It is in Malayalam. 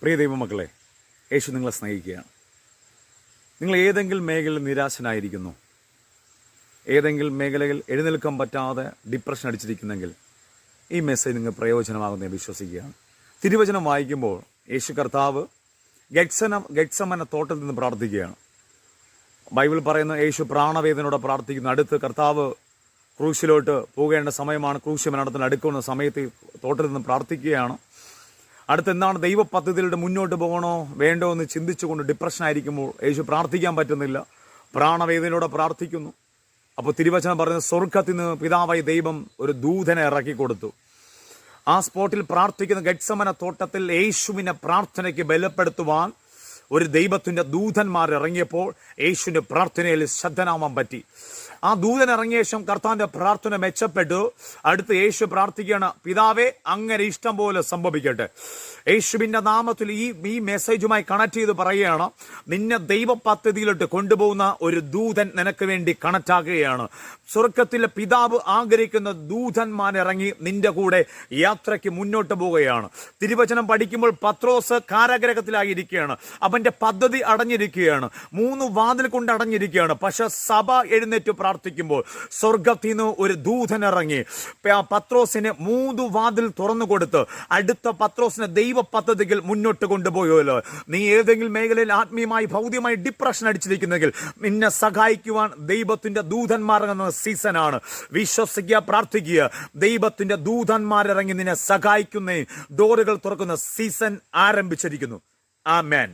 പ്രിയ ദൈവമക്കളെ, യേശു നിങ്ങളെ സ്നേഹിക്കുകയാണ്. നിങ്ങൾ ഏതെങ്കിലും മേഖലയിൽ നിരാശനായിരിക്കുന്നു, ഏതെങ്കിലും മേഖലയിൽ എഴുന്നേൽക്കാൻ പറ്റാതെ ഡിപ്രഷൻ അടിച്ചിരിക്കുന്നെങ്കിൽ ഈ മെസ്സേജ് നിങ്ങൾ പ്രയോജനമാകുന്ന ഞാൻ വിശ്വസിക്കുകയാണ്. തിരുവചനം വായിക്കുമ്പോൾ യേശു കർത്താവ് ഗെത്സമന തോട്ടത്തിൽ നിന്ന് പ്രാർത്ഥിക്കുകയാണ്. ബൈബിൾ പറയുന്ന യേശു പ്രാണവേദനയോടെ പ്രാർത്ഥിക്കുന്നു. അടുത്ത് കർത്താവ് ക്രൂശിലോട്ട് പോകേണ്ട സമയമാണ്. ക്രൂശ് മരണത്തിന് അടുക്കുന്ന സമയത്ത് തോട്ടത്തിൽ നിന്ന് പ്രാർത്ഥിക്കുകയാണ്. അടുത്ത് എന്താണ് ദൈവ പദ്ധതിയിലൂടെ മുന്നോട്ട് പോകണോ വേണ്ടോ എന്ന് ചിന്തിച്ചുകൊണ്ട് ഡിപ്രഷൻ ആയിരിക്കുമ്പോൾ യേശു പ്രാർത്ഥിക്കാൻ പറ്റുന്നില്ല, പ്രാണവേദനയോടെ പ്രാർത്ഥിക്കുന്നു. അപ്പോൾ തിരുവചനം പറയുന്നത് സ്വർഗ്ഗത്തിൽ നിന്ന് പിതാവായി ദൈവം ഒരു ദൂതനെ ഇറക്കി കൊടുത്തു. ആ സ്പോട്ടിൽ പ്രാർത്ഥിക്കുന്ന ഗെത്സമന തോട്ടത്തിൽ യേശുവിനെ പ്രാർത്ഥനയ്ക്ക് ബലപ്പെടുത്തുവാൻ ഒരു ദൈവത്തിന്റെ ദൂതന്മാർ ഇറങ്ങിയപ്പോൾ യേശുവിന്റെ പ്രാർത്ഥനയിൽ ശ്രദ്ധനാവാൻ പറ്റി. ആ ദൂതൻ ഇറങ്ങിയ ശേഷം കർത്താവിന്റെ പ്രാർത്ഥന മെച്ചപ്പെട്ടു. അടുത്ത് യേശു പ്രാർത്ഥിക്കുകയാണ്, പിതാവേ അങ്ങനെ ഇഷ്ടം പോലെ സംഭവിക്കട്ടെ. യേശുവിന്റെ നാമത്തിൽ ഈ മെസ്സേജുമായി കണക്ട് ചെയ്ത് പറയുകയാണ്, നിന്നെ ദൈവ പദ്ധതിയിലോട്ട് കൊണ്ടുപോകുന്ന ഒരു ദൂതൻ നിനക്ക് വേണ്ടി കണക്ട് ആകുകയാണ്. സ്വർഗത്തിലെ പിതാവ് ആഗ്രഹിക്കുന്ന ദൂതന്മാരിറങ്ങി നിന്റെ കൂടെ യാത്രയ്ക്ക് മുന്നോട്ട് പോവുകയാണ്. തിരുവചനം പഠിക്കുമ്പോൾ പത്രോസ് കാരാഗ്രഹത്തിലായിരിക്കുകയാണ്. അവന്റെ പദ്ധതി അടഞ്ഞിരിക്കുകയാണ്. 3 വാതിൽ കൊണ്ട് അടഞ്ഞിരിക്കുകയാണ്. പക്ഷെ സഭ എഴുന്നേറ്റ് പ്രാർത്ഥിക്കുമ്പോൾ സ്വർഗത്തിൽ നിന്ന് ഒരു ദൂതൻ ഇറങ്ങി പത്രോസിന് 3 വാതിൽ തുറന്നു കൊടുത്ത് അടുത്ത പത്രോസിനെ ദൈവ പദ്ധതികൾ മുന്നോട്ട് കൊണ്ടുപോയല്ലോ. നീ ഏതെങ്കിലും മേഖലയിൽ ആത്മീയമായി ഭൗതികമായി ഡിപ്രഷൻ അടിച്ചിരിക്കുന്നെങ്കിൽ നിന്നെ സഹായിക്കുവാൻ ദൈവത്തിന്റെ ദൂതന്മാരെന്ന സീസണാണ്. വിശ്വസിക്കുക, പ്രാർത്ഥിക്കുക. ദൈവത്തിന്റെ ദൂതന്മാരിറങ്ങി നിന്നെ സഹായിക്കുന്ന ഡോറുകൾ തുറക്കുന്ന സീസൺ ആരംഭിച്ചിരിക്കുന്നു. ആമേൻ.